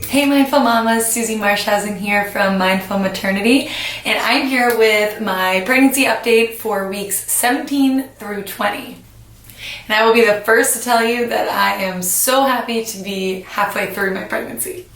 Hey Mindful Mamas, Susie Marshausen here from Mindful Maternity, and I'm here with my pregnancy update for weeks 17 through 20. And I will be the first to tell you that I am so happy to be halfway through my pregnancy.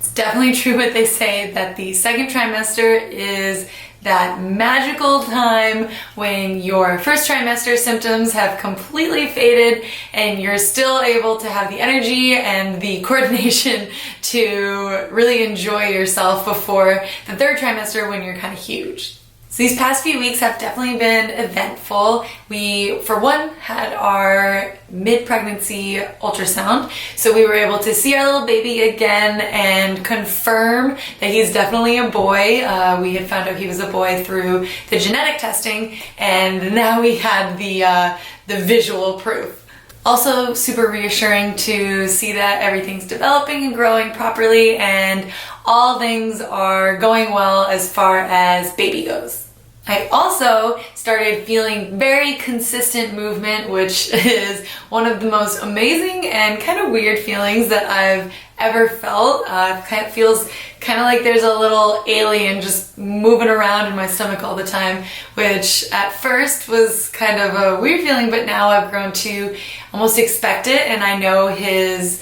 It's definitely true what they say that the second trimester is that magical time when your first trimester symptoms have completely faded and you're still able to have the energy and the coordination to really enjoy yourself before the third trimester when you're kind of huge. So these past few weeks have definitely been eventful. We, for one, had our mid-pregnancy ultrasound, so we were able to see our little baby again and confirm that he's definitely a boy. We had found out he was a boy through the genetic testing, and now we had the visual proof. Also super reassuring to see that everything's developing and growing properly and all things are going well as far as baby goes. I also started feeling very consistent movement, which is one of the most amazing and kind of weird feelings that I've ever felt. It feels kind of like there's a little alien just moving around in my stomach all the time, which at first was kind of a weird feeling, but now I've grown to almost expect it, and I know his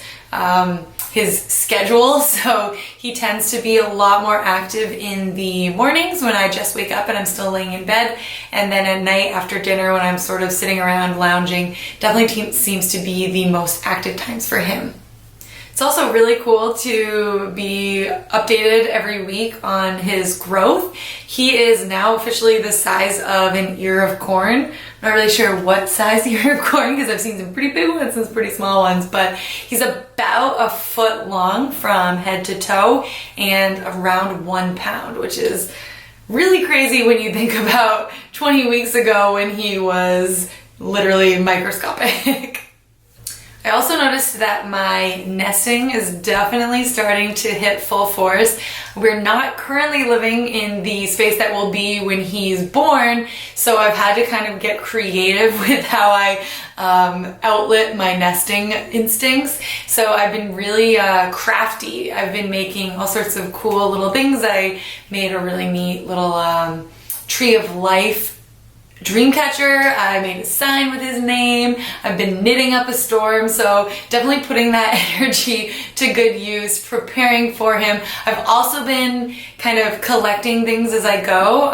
schedule, so he tends to be a lot more active in the mornings when I just wake up and I'm still laying in bed, and then at night after dinner when I'm sort of sitting around lounging, definitely seems to be the most active times for him. It's also really cool to be updated every week on his growth. He is now officially the size of an ear of corn. I'm not really sure what size ear of corn because I've seen some pretty big ones and some pretty small ones, but he's about a foot long from head to toe and around 1 pound, which is really crazy when you think about 20 weeks ago when he was literally microscopic. I also noticed that my nesting is definitely starting to hit full force. We're not currently living in the space that will be when he's born, so I've had to kind of get creative with how I outlet my nesting instincts. So I've been really crafty. I've been making all sorts of cool little things. I made a really neat little tree of life dream catcher. I made a sign with his name. I've been knitting up a storm, so definitely putting that energy to good use, preparing for him. I've also been kind of collecting things as I go.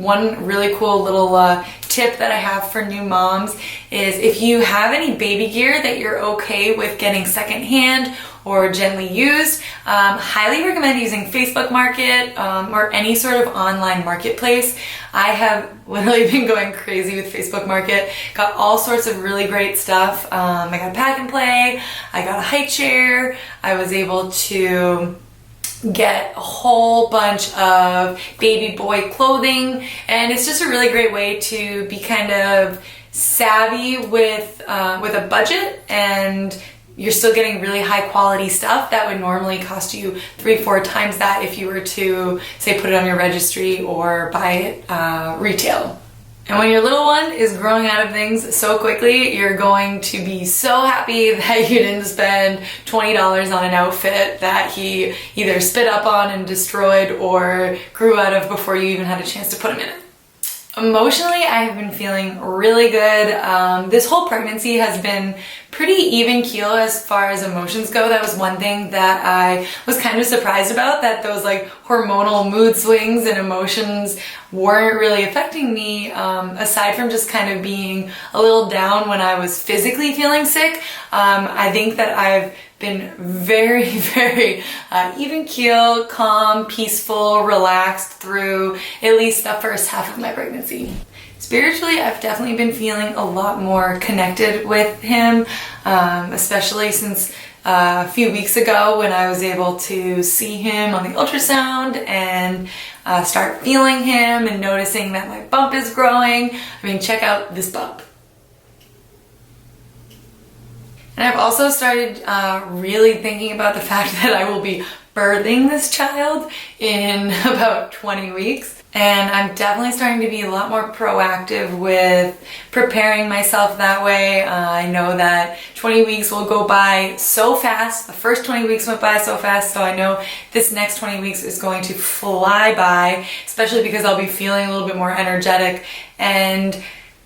One really cool little tip that I have for new moms is if you have any baby gear that you're okay with getting secondhand or gently used, highly recommend using Facebook Market or any sort of online marketplace. I have literally been going crazy with Facebook Market. Got all sorts of really great stuff. I got a pack and play, I got a high chair, I was able to get a whole bunch of baby boy clothing, and it's just a really great way to be kind of savvy with a budget, and you're still getting really high quality stuff that would normally cost you 3-4 times that if you were to, say, put it on your registry or buy it retail. And when your little one is growing out of things so quickly, you're going to be so happy that you didn't spend $20 on an outfit that he either spit up on and destroyed or grew out of before you even had a chance to put him in it. Emotionally, I have been feeling really good. This whole pregnancy has been pretty even keel as far as emotions go. That was one thing that I was kind of surprised about, that those like hormonal mood swings and emotions weren't really affecting me, aside from just kind of being a little down when I was physically feeling sick. I think that I've been very, very even keel, calm, peaceful, relaxed through at least the first half of my pregnancy. Spiritually, I've definitely been feeling a lot more connected with him, especially since a few weeks ago when I was able to see him on the ultrasound and start feeling him and noticing that my bump is growing. I mean, check out this bump. And I've also started really thinking about the fact that I will be birthing this child in about 20 weeks. And I'm definitely starting to be a lot more proactive with preparing myself that way. I know that 20 weeks will go by so fast. The first 20 weeks went by so fast, so I know this next 20 weeks is going to fly by, especially because I'll be feeling a little bit more energetic. And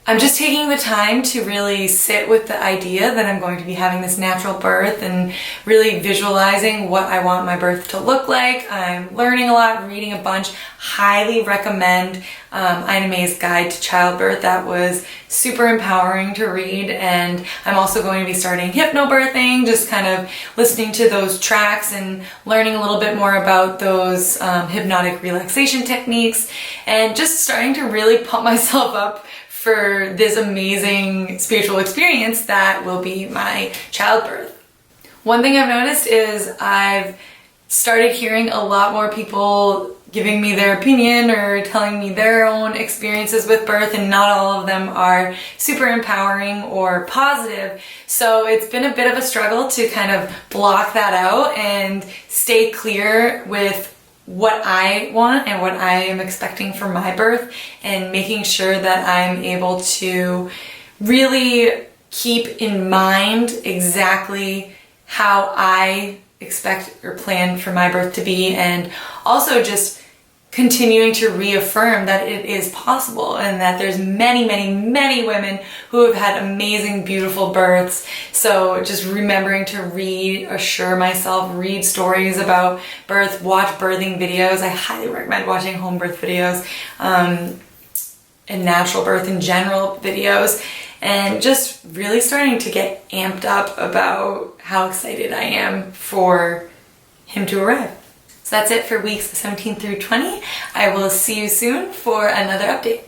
I'm just taking the time to really sit with the idea that I'm going to be having this natural birth and really visualizing what I want my birth to look like. I'm learning a lot, reading a bunch. Highly recommend Ina May's Guide to Childbirth. That was super empowering to read. And I'm also going to be starting hypnobirthing, just kind of listening to those tracks and learning a little bit more about those hypnotic relaxation techniques, and just starting to really pump myself up for this amazing spiritual experience that will be my childbirth. One thing I've noticed is I've started hearing a lot more people giving me their opinion or telling me their own experiences with birth, and not all of them are super empowering or positive. So it's been a bit of a struggle to kind of block that out and stay clear with what I want and what I am expecting for my birth, and making sure that I'm able to really keep in mind exactly how I expect or plan for my birth to be, and also just continuing to reaffirm that it is possible and that there's many, many, many women who have had amazing, beautiful births. So just remembering to reassure myself, read stories about birth, watch birthing videos. I highly recommend watching home birth videos, and natural birth in general videos, and just really starting to get amped up about how excited I am for him to arrive. So that's it for weeks 17 through 20. I will see you soon for another update.